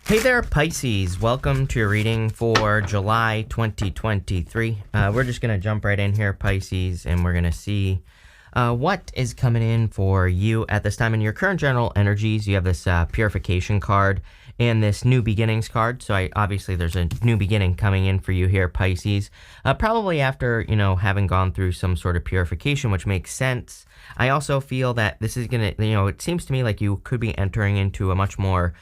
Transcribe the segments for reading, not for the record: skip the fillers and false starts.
Hey there, Pisces. Welcome to your reading for July 2023. We're just going to jump right in here, Pisces, and we're going to see what is coming in for you at this time. In your current general energies, you have this purification card and this new beginnings card. So obviously there's a new beginning coming in for you here, Pisces. Probably after, having gone through some sort of purification, which makes sense. I also feel that this is going to, it seems to me like you could be entering into a much more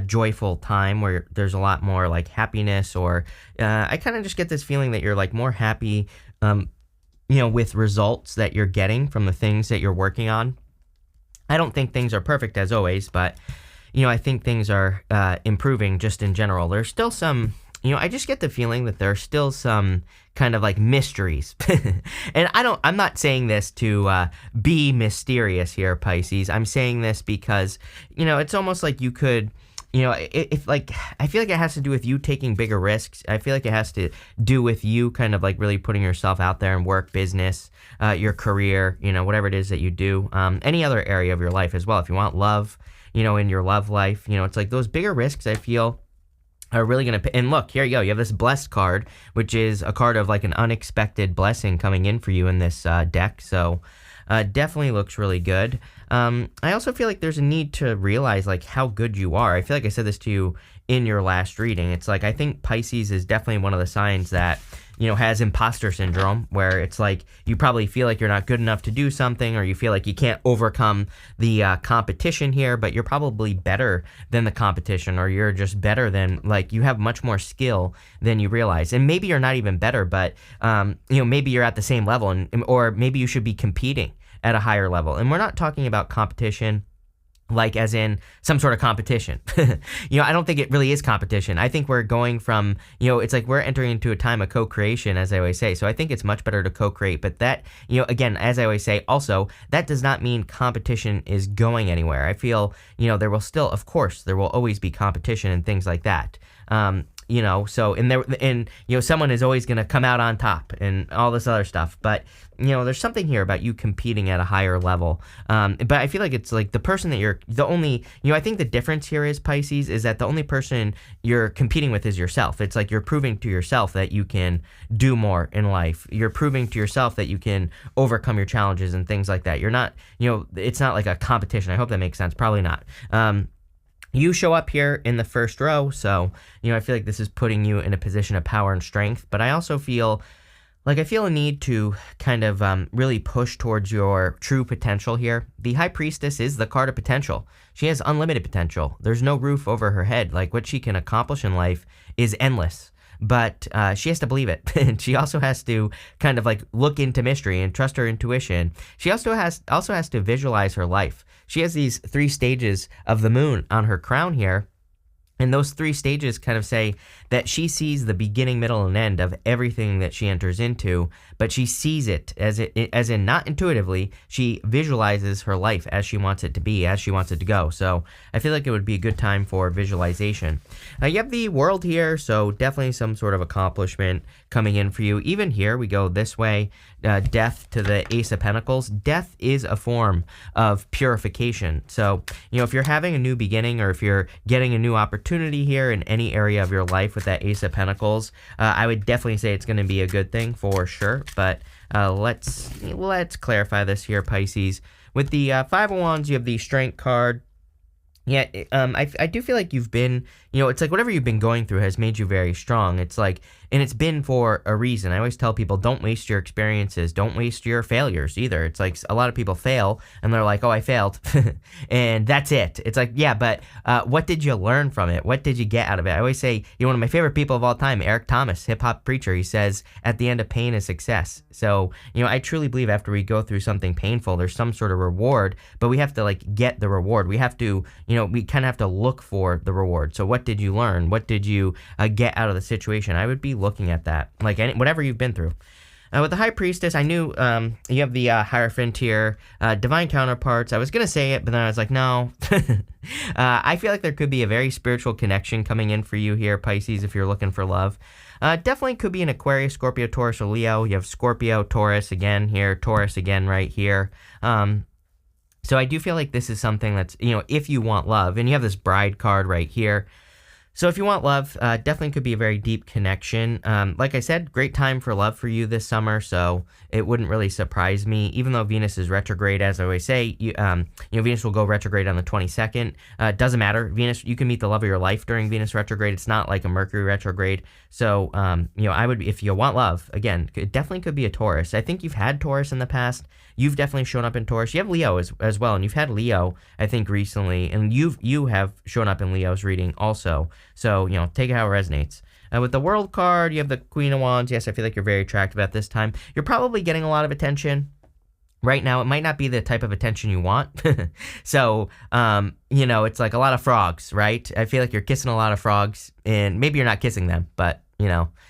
joyful time where there's a lot more like happiness, or I kind of just get this feeling that you're like more happy, with results that you're getting from the things that you're working on. I don't think things are perfect as always, but, I think things are improving just in general. There's still some, I just get the feeling that there's still some kind of like mysteries. And I'm not saying this to be mysterious here, Pisces. I'm saying this because, it's almost like you could, if like, I feel like it has to do with you taking bigger risks. I feel like it has to do with you kind of like really putting yourself out there in work, business, your career, whatever it is that you do, any other area of your life as well. If you want love, in your love life, it's like those bigger risks I feel are really going to, and look, here you go. You have this blessed card, which is a card of like an unexpected blessing coming in for you in this deck. So definitely looks really good. I also feel like there's a need to realize like how good you are. I feel like I said this to you in your last reading. It's like, I think Pisces is definitely one of the signs that, has imposter syndrome, where it's like you probably feel like you're not good enough to do something, or you feel like you can't overcome the competition here, but you're probably better than the competition, or you're just better than, like, you have much more skill than you realize. And maybe you're not even better, but, maybe you're at the same level, or maybe you should be competing at a higher level. And we're not talking about competition like as in some sort of competition. I don't think it really is competition. I think we're going from, it's like we're entering into a time of co-creation, as I always say. So I think it's much better to co-create. But that, again, as I always say, also, that does not mean competition is going anywhere. I feel, there will still, of course, there will always be competition and things like that. Someone is always going to come out on top and all this other stuff. But, there's something here about you competing at a higher level. But I feel like it's like the person that you're the only, I think the difference here is, Pisces, is that the only person you're competing with is yourself. It's like you're proving to yourself that you can do more in life. You're proving to yourself that you can overcome your challenges and things like that. You're not, it's not like a competition. I hope that makes sense. Probably not. You show up here in the first row, so, I feel like this is putting you in a position of power and strength, but I also feel like I feel a need to kind of really push towards your true potential here. The High Priestess is the card of potential. She has unlimited potential. There's no roof over her head. Like, what she can accomplish in life is endless. But she has to believe it. And she also has to kind of like look into mystery and trust her intuition. She also has to visualize her life. She has these 3 stages of the moon on her crown here. And those 3 stages kind of say that she sees the beginning, middle, and end of everything that she enters into, but she sees it as in not intuitively. She visualizes her life as she wants it to be, as she wants it to go. So I feel like it would be a good time for visualization. You have the World here, so definitely some sort of accomplishment coming in for you. Even here, we go this way, Death to the Ace of Pentacles. Death is a form of purification. So, if you're having a new beginning, or if you're getting a new opportunity here in any area of your life with that Ace of Pentacles, I would definitely say it's going to be a good thing for sure. But let's clarify this here, Pisces. With the Five of Wands, you have the Strength card. Yeah, I do feel like you've been, it's like whatever you've been going through has made you very strong. It's like, and it's been for a reason. I always tell people, don't waste your experiences. Don't waste your failures either. It's like a lot of people fail and they're like, oh, I failed. And that's it. It's like, yeah, but what did you learn from it? What did you get out of it? I always say, one of my favorite people of all time, Eric Thomas, hip hop preacher, he says, at the end of pain is success. So, I truly believe after we go through something painful, there's some sort of reward, but we have to like get the reward. We have to, we kind of have to look for the reward. So what did you learn? What did you get out of the situation? I would be looking at that, like whatever you've been through. With the High Priestess, I knew you have the Hierophant here, Divine Counterparts. I was going to say it, but then I was like, no. I feel like there could be a very spiritual connection coming in for you here, Pisces, if you're looking for love. Definitely could be an Aquarius, Scorpio, Taurus, or Leo. You have Scorpio, Taurus again here, Taurus again right here. So I do feel like this is something that's, if you want love, and you have this Bride card right here. So if you want love, definitely could be a very deep connection. Like I said, great time for love for you this summer, so it wouldn't really surprise me. Even though Venus is retrograde, as I always say, Venus will go retrograde on the 22nd. Doesn't matter. Venus, you can meet the love of your life during Venus retrograde. It's not like a Mercury retrograde. So, I would, if you want love, again, it definitely could be a Taurus. I think you've had Taurus in the past. You've definitely shown up in Taurus. You have Leo as well, and you've had Leo, I think, recently, and you have shown up in Leo's reading also. So, take it how it resonates. With the World card, you have the Queen of Wands. Yes, I feel like you're very attractive at this time. You're probably getting a lot of attention. Right now, it might not be the type of attention you want. So, it's like a lot of frogs, right? I feel like you're kissing a lot of frogs, and maybe you're not kissing them, but,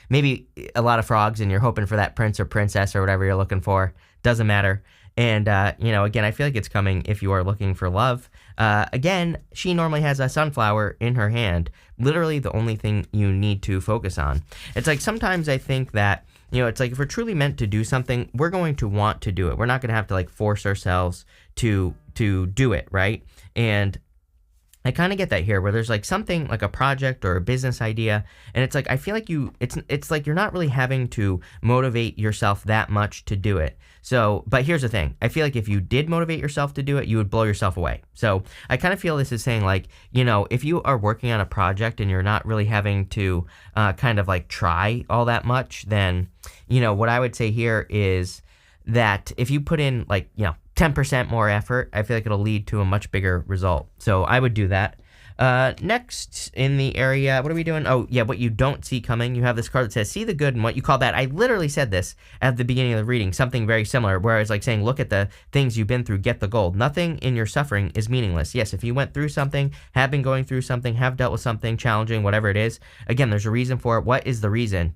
maybe a lot of frogs, and you're hoping for that prince or princess or whatever you're looking for. Doesn't matter. And, again, I feel like it's coming if you are looking for love. Again, she normally has a sunflower in her hand, literally the only thing you need to focus on. It's like sometimes I think that, it's like if we're truly meant to do something, we're going to want to do it. We're not going to have to like force ourselves to do it, right? And I kind of get that here where there's like something like a project or a business idea, and it's like I feel like it's like you're not really having to motivate yourself that much to do it. So, but here's the thing. I feel like if you did motivate yourself to do it, you would blow yourself away. So I kind of feel this is saying like, if you are working on a project and you're not really having to kind of like try all that much, then, what I would say here is that if you put in like, 10% more effort, I feel like it'll lead to a much bigger result. So I would do that. Next in the area, what are we doing? Oh, yeah, what you don't see coming. You have this card that says, see the good in what you call bad. I literally said this at the beginning of the reading, something very similar, where I was like saying, look at the things you've been through, get the gold. Nothing in your suffering is meaningless. Yes, if you went through something, have been going through something, have dealt with something challenging, whatever it is, again, there's a reason for it. What is the reason?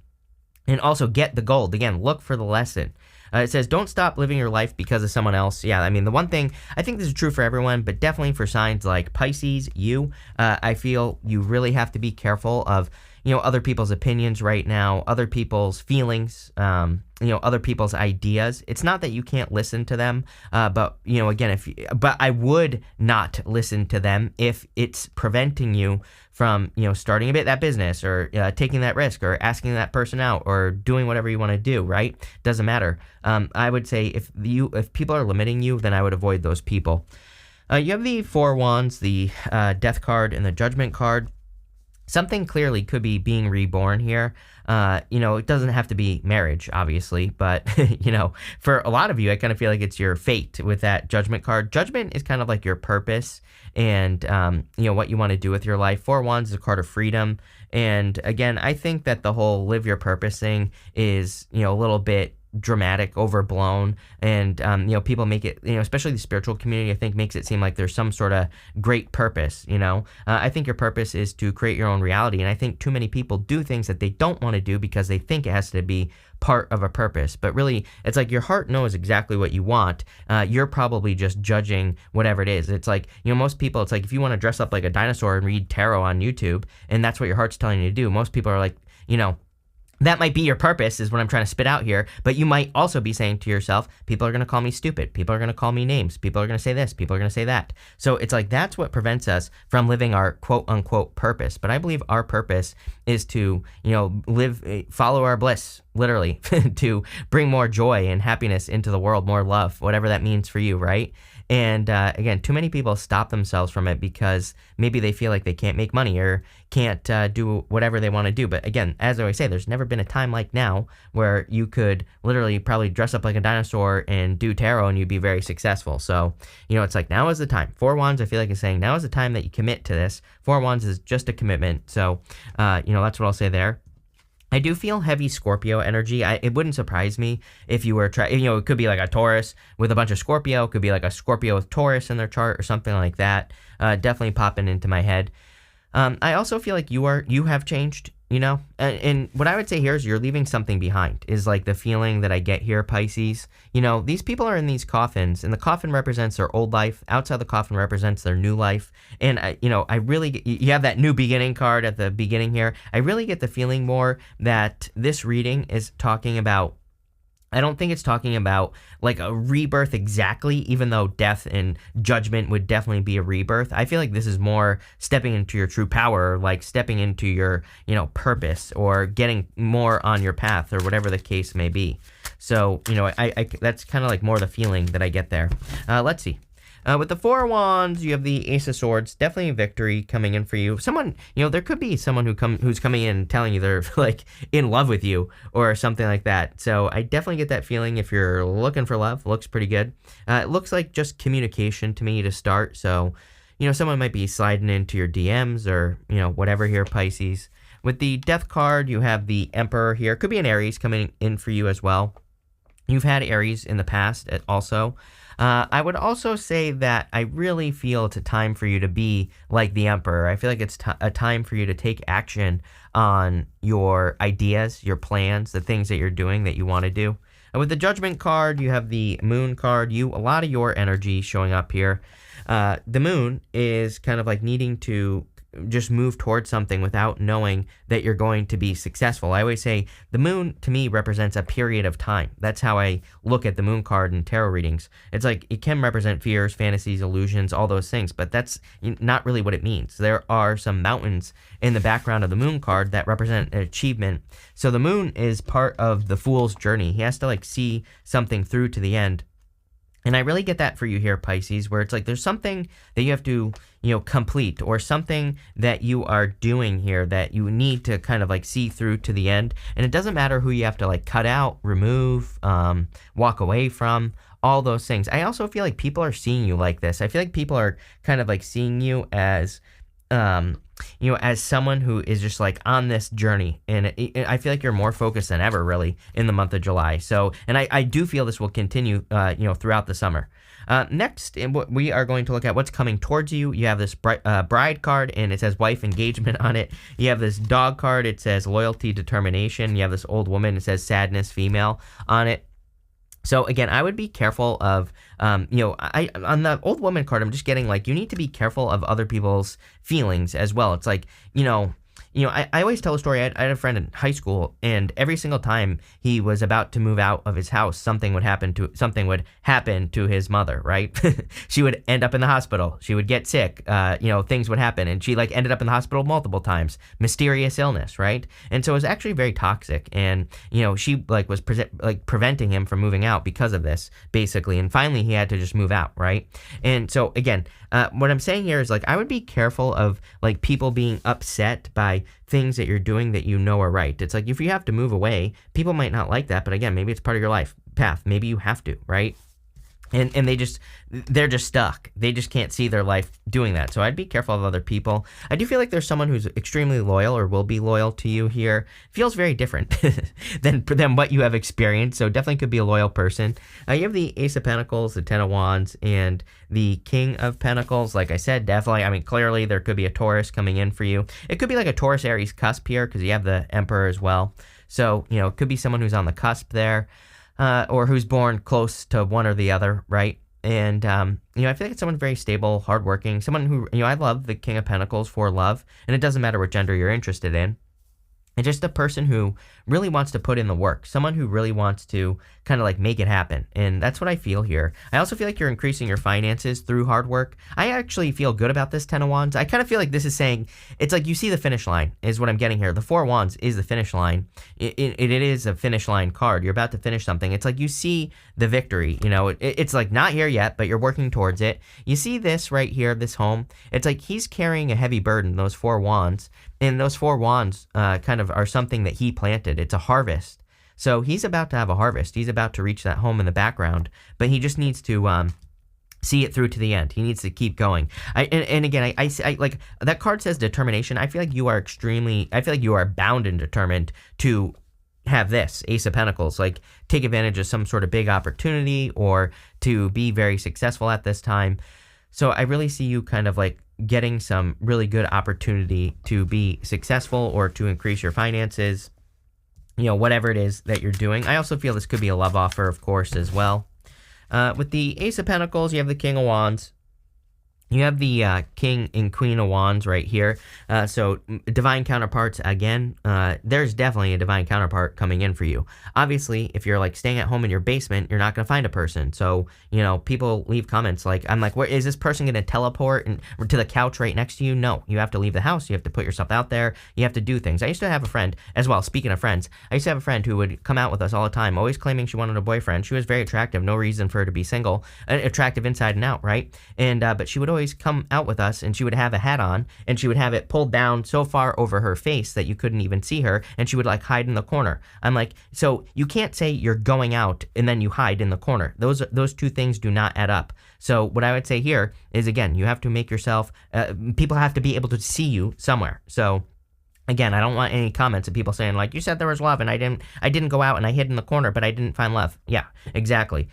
And also get the gold. Again, look for the lesson. It says, don't stop living your life because of someone else. Yeah, I mean, the one thing, I think this is true for everyone, but definitely for signs like Pisces, I feel you really have to be careful of, other people's opinions right now, other people's feelings, other people's ideas. It's not that you can't listen to them, but, again, but I would not listen to them if it's preventing you from, starting that business or taking that risk or asking that person out or doing whatever you want to do, right? Doesn't matter. I would say if people are limiting you, then I would avoid those people. You have the Four Wands, the Death card, and the Judgment card. Something clearly could be being reborn here. It doesn't have to be marriage, obviously, but, for a lot of you, I kind of feel like it's your fate with that Judgment card. Judgment is kind of like your purpose and, what you want to do with your life. Four Wands is a card of freedom. And again, I think that the whole live your purpose thing is, a little bit dramatic, overblown, and people make it, especially the spiritual community, I think makes it seem like there's some sort of great purpose. I think your purpose is to create your own reality, and I think too many people do things that they don't want to do because they think it has to be part of a purpose, but really it's like your heart knows exactly what you want. You're probably just judging whatever it is. It's like, most people, it's like if you want to dress up like a dinosaur and read tarot on YouTube and that's what your heart's telling you to do, most people are like, that might be your purpose is what I'm trying to spit out here, but you might also be saying to yourself, people are going to call me stupid. People are going to call me names. People are going to say this. People are going to say that. So it's like that's what prevents us from living our quote unquote purpose. But I believe our purpose is to, follow our bliss, literally, to bring more joy and happiness into the world, more love, whatever that means for you, right? And again, too many people stop themselves from it because maybe they feel like they can't make money or can't do whatever they want to do. But again, as I always say, there's never been a time like now where you could literally probably dress up like a dinosaur and do tarot and you'd be very successful. So, it's like now is the time. Four Wands, I feel like is saying now is the time that you commit to this. Four Wands is just a commitment. So, that's what I'll say there. I do feel heavy Scorpio energy. It wouldn't surprise me if you were it could be like a Taurus with a bunch of Scorpio. It could be like a Scorpio with Taurus in their chart or something like that. Definitely popping into my head. I also feel like you have changed, and what I would say here is you're leaving something behind is like the feeling that I get here, Pisces. These people are in these coffins and the coffin represents their old life. Outside the coffin represents their new life. And I really, you have that new beginning card at the beginning here. I really get the feeling more that this reading is talking about I don't think it's talking about like a rebirth exactly, even though death and judgment would definitely be a rebirth. I feel like this is more stepping into your true power, like stepping into your, purpose or getting more on your path or whatever the case may be. So, I that's kind of like more the feeling that I get there. Let's see. With the Four of Wands, you have the Ace of Swords. Definitely a victory coming in for you. Someone, there could be someone who's coming in and telling you they're like in love with you or something like that. So I definitely get that feeling if you're looking for love. Looks pretty good. It looks like just communication to me to start. So, someone might be sliding into your DMs or, whatever here, Pisces. With the Death card, you have the Emperor here. Could be an Aries coming in for you as well. You've had Aries in the past also. I would also say that I really feel it's a time for you to be like the Emperor. I feel like it's a time for you to take action on your ideas, your plans, the things that you're doing that you want to do. And with the Judgment card, you have the Moon card. A lot of your energy showing up here. The Moon is kind of like needing to just move towards something without knowing that you're going to be successful. I always say the moon to me represents a period of time. That's how I look at the moon card in tarot readings. It's like it can represent fears, fantasies, illusions, all those things, but that's not really what it means. There are some mountains in the background of the moon card that represent an achievement. So the moon is part of the fool's journey. He has to like see something through to the end. And I really get that for you here, Pisces, where it's like there's something that you have to, complete or something that you are doing here that you need to kind of like see through to the end. And it doesn't matter who you have to like cut out, remove, walk away from, all those things. I also feel like people are seeing you like this. I feel like people are kind of like seeing you as as someone who is just like on this journey, and I feel like you're more focused than ever really in the month of July. So, and I do feel this will continue, throughout the summer. Next, we are going to look at what's coming towards you. You have this bride card, and it says wife engagement on it. You have this dog card. It says loyalty, determination. You have this old woman. It says sadness, female on it. So again, I would be careful of, on the old woman card, I'm just getting like, you need to be careful of other people's feelings as well. It's like, I always tell a story. I had a friend in high school, and every single time he was about to move out of his house, something would happen to his mother, right? She would end up in the hospital. She would get sick. Things would happen, and she like ended up in the hospital multiple times. Mysterious illness, right? And so it was actually very toxic, and she like was preventing him from moving out because of this, basically. And finally, he had to just move out, right? And so again, what I'm saying here is like I would be careful of like people being upset by things that you're doing that are right. It's like if you have to move away, people might not like that, but again, maybe it's part of your life path. Maybe you have to, right? And they're just stuck. They just can't see their life doing that. So I'd be careful of other people. I do feel like there's someone who's extremely loyal or will be loyal to you here. Feels very different than what you have experienced. So definitely could be a loyal person. You have the Ace of Pentacles, the Ten of Wands, and the King of Pentacles. Like I said, definitely, I mean, clearly there could be a Taurus coming in for you. It could be like a Taurus Aries cusp here because you have the Emperor as well. So, it could be someone who's on the cusp there. Or who's born close to one or the other, right? And, I feel like it's someone very stable, hardworking, someone who, I love the King of Pentacles for love, and it doesn't matter what gender you're interested in. And just a person who really wants to put in the work, someone who really wants to kind of like make it happen. And that's what I feel here. I also feel like you're increasing your finances through hard work. I actually feel good about this Ten of Wands. I kind of feel like this is saying, it's like you see the finish line is what I'm getting here. The Four of Wands is the finish line. It is a finish line card. You're about to finish something. It's like you see the victory. It's like not here yet, but you're working towards it. You see this right here, this home. It's like he's carrying a heavy burden, those Four Wands. And those Four Wands kind of are something that he planted. It's a harvest. So he's about to have a harvest. He's about to reach that home in the background. But he just needs to see it through to the end. He needs to keep going. And again, I like that card says determination. I feel like you are bound and determined to have this Ace of Pentacles, like take advantage of some sort of big opportunity or to be very successful at this time. So I really see you kind of like getting some really good opportunity to be successful or to increase your finances, whatever it is that you're doing. I also feel this could be a love offer, of course, as well. With the Ace of Pentacles, you have the King of Wands. You have the King and Queen of Wands right here. So divine counterparts, again, there's definitely a divine counterpart coming in for you. Obviously, if you're like staying at home in your basement, you're not going to find a person. So, people leave comments like, I'm like, where is this person going to teleport to the couch right next to you? No, you have to leave the house. You have to put yourself out there. You have to do things. I used to have a friend as well. Speaking of friends, I used to have a friend who would come out with us all the time, always claiming she wanted a boyfriend. She was very attractive. No reason for her to be single, attractive inside and out, right? And, but she would always come out with us, and she would have a hat on, and she would have it pulled down so far over her face that you couldn't even see her, and she would like hide in the corner. I'm like, so you can't say you're going out and then you hide in the corner. Those two things do not add up. So what I would say here is, again, you have to make yourself, people have to be able to see you somewhere. So again, I don't want any comments of people saying like, you said there was love and I didn't go out and I hid in the corner, but I didn't find love. Yeah, exactly.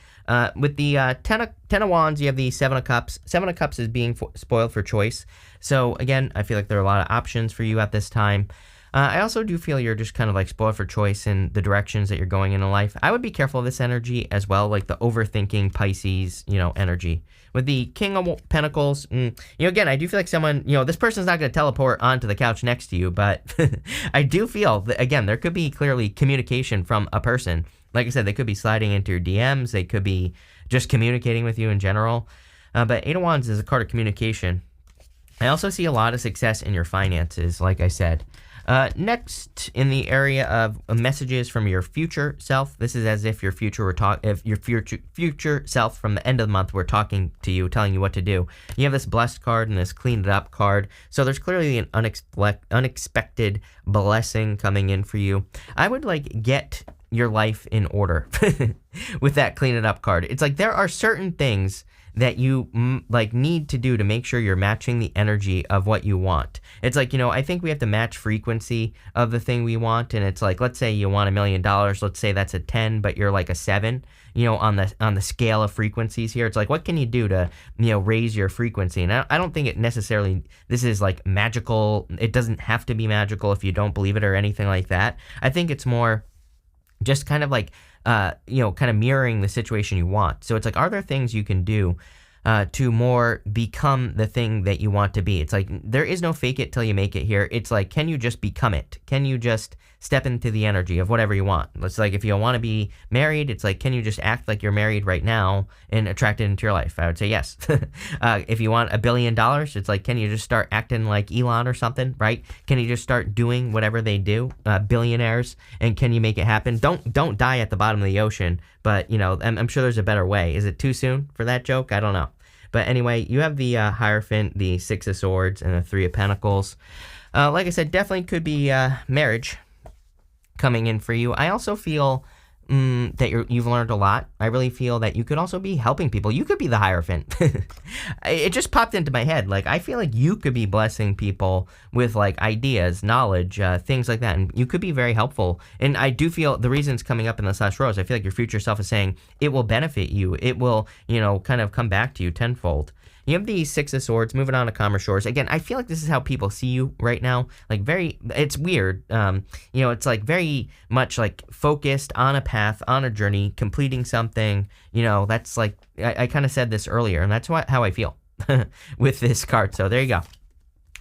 With the ten of Wands, you have the Seven of Cups. Seven of Cups is being spoiled for choice. So again, I feel like there are a lot of options for you at this time. I also do feel you're just kind of like spoiled for choice in the directions that you're going in life. I would be careful of this energy as well, like the overthinking Pisces, energy. With the King of Pentacles, again, I do feel like someone, this person's not going to teleport onto the couch next to you, but I do feel that, again, there could be clearly communication from a person. Like I said, they could be sliding into your DMs. They could be just communicating with you in general. But Eight of Wands is a card of communication. I also see a lot of success in your finances, like I said. Next, in the area of messages from your future self, this is as if your future future self from the end of the month were talking to you, telling you what to do. You have this blessed card and this cleaned it up card, so there's clearly an unexpected blessing coming in for you. I would get your life in order with that clean it up card. It's like there are certain things that you need to do to make sure you're matching the energy of what you want. It's like, I think we have to match frequency of the thing we want. And it's like, let's say you want $1 million. Let's say that's a 10, but you're like a 7, on the scale of frequencies here. It's like, what can you do to, raise your frequency? And I don't think it necessarily, this is like magical. It doesn't have to be magical if you don't believe it or anything like that. I think it's more just kind of like, kind of mirroring the situation you want. So it's like, are there things you can do to more become the thing that you want to be? It's like, there is no fake it till you make it here. It's like, can you just become it? Can you just step into the energy of whatever you want? It's like, if you want to be married, it's like, can you just act like you're married right now and attract it into your life? I would say yes. If you want $1 billion, it's like, can you just start acting like Elon or something, right? Can you just start doing whatever they do, billionaires, and can you make it happen? Don't die at the bottom of the ocean, but, I'm sure there's a better way. Is it too soon for that joke? I don't know. But anyway, you have the Hierophant, the Six of Swords, and the Three of Pentacles. Like I said, definitely could be marriage coming in for you. I also feel that you've learned a lot. I really feel that you could also be helping people. You could be the Hierophant. It just popped into my head. Like, I feel like you could be blessing people with ideas, knowledge, things like that. And you could be very helpful. And I do feel the reason it's coming up in the slash rose, I feel like your future self is saying it will benefit you. It will, kind of come back to you tenfold. You have the Six of Swords, moving on to calmer shores. Again, I feel like this is how people see you right now. It's weird. It's like very much like focused on a path, on a journey, completing something. That's like, I kind of said this earlier, and that's how I feel with this card. So there you go.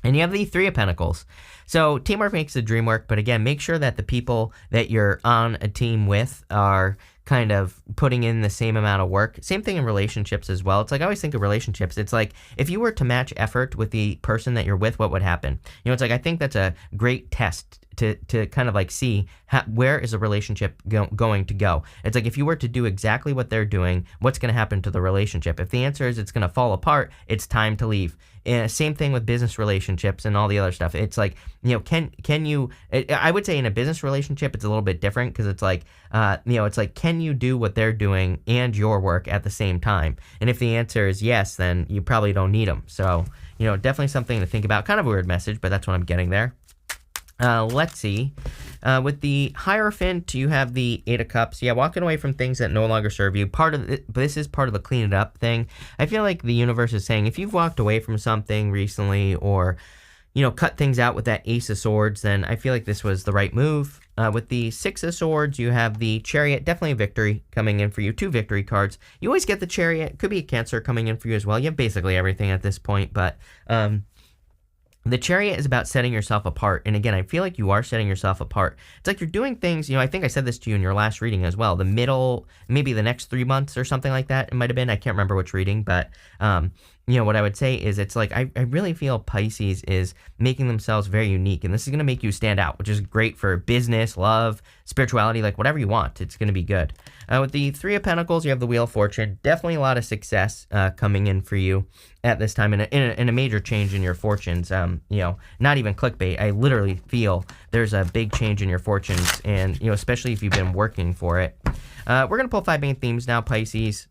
And you have the Three of Pentacles. So teamwork makes the dream work, but again, make sure that the people that you're on a team with are kind of putting in the same amount of work. Same thing in relationships as well. It's like, I always think of relationships. It's like, if you were to match effort with the person that you're with, what would happen? It's like, I think that's a great test to kind of see where is a relationship going to go. It's like, if you were to do exactly what they're doing, what's going to happen to the relationship? If the answer is it's going to fall apart, it's time to leave. Same thing with business relationships and all the other stuff. It's like, can you, I would say in a business relationship, it's a little bit different because it's like, it's like, can you do what they're doing and your work at the same time? And if the answer is yes, then you probably don't need them. So, definitely something to think about. Kind of a weird message, but that's what I'm getting there. Let's see. With the Hierophant, you have the Eight of Cups. Yeah, walking away from things that no longer serve you. This is part of the clean it up thing. I feel like the universe is saying, if you've walked away from something recently, or cut things out with that Ace of Swords, then I feel like this was the right move. With the Six of Swords, you have the Chariot, definitely a victory coming in for you. 2 victory cards. You always get the Chariot. Could be a Cancer coming in for you as well. You have basically everything at this point, but the Chariot is about setting yourself apart. And again, I feel like you are setting yourself apart. It's like you're doing things, I think I said this to you in your last reading as well. The middle, maybe the next 3 months or something like that. It might have been, I can't remember which reading, but what I would say is it's like I really feel Pisces is making themselves very unique, and this is going to make you stand out, which is great for business, love, spirituality, like whatever you want. It's going to be good. With the Three of Pentacles, you have the Wheel of Fortune. Definitely a lot of success coming in for you at this time, in a major change in your fortunes. Not even clickbait. I literally feel there's a big change in your fortunes, and especially if you've been working for it. We're going to pull 5 main themes now, Pisces.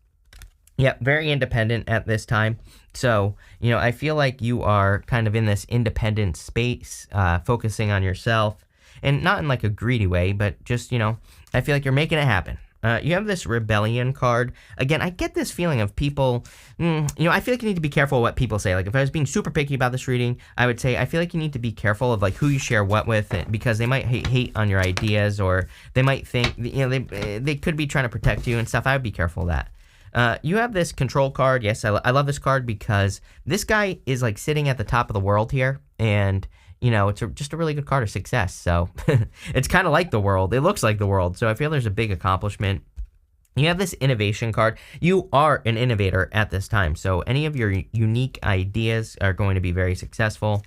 Yeah, very independent at this time. So, I feel like you are kind of in this independent space, focusing on yourself, and not in like a greedy way, but just, I feel like you're making it happen. You have this Rebellion card. Again, I get this feeling of people, I feel like you need to be careful what people say. Like if I was being super picky about this reading, I would say I feel like you need to be careful of like who you share what with, because they might hate on your ideas, or they might think, they could be trying to protect you and stuff. I would be careful of that. You have this Control card. Yes, I love this card because this guy is like sitting at the top of the world here, and it's just a really good card of success. So it's kind of like the world. It looks like the world. So I feel there's a big accomplishment. You have this Innovation card. You are an innovator at this time. So any of your unique ideas are going to be very successful.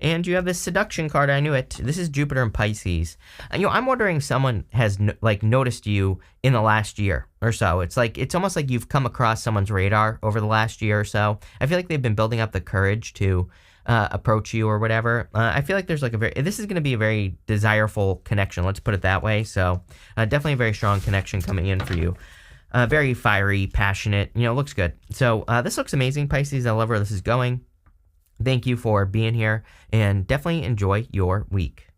And you have this Seduction card. I knew it. This is Jupiter and Pisces. And, I'm wondering if someone has noticed you in the last year or so. It's almost like you've come across someone's radar over the last year or so. I feel like they've been building up the courage to approach you or whatever. I feel like there's this is going to be a very desirable connection. Let's put it that way. So definitely a very strong connection coming in for you. Very fiery, passionate, looks good. So this looks amazing, Pisces. I love where this is going. Thank you for being here, and definitely enjoy your week.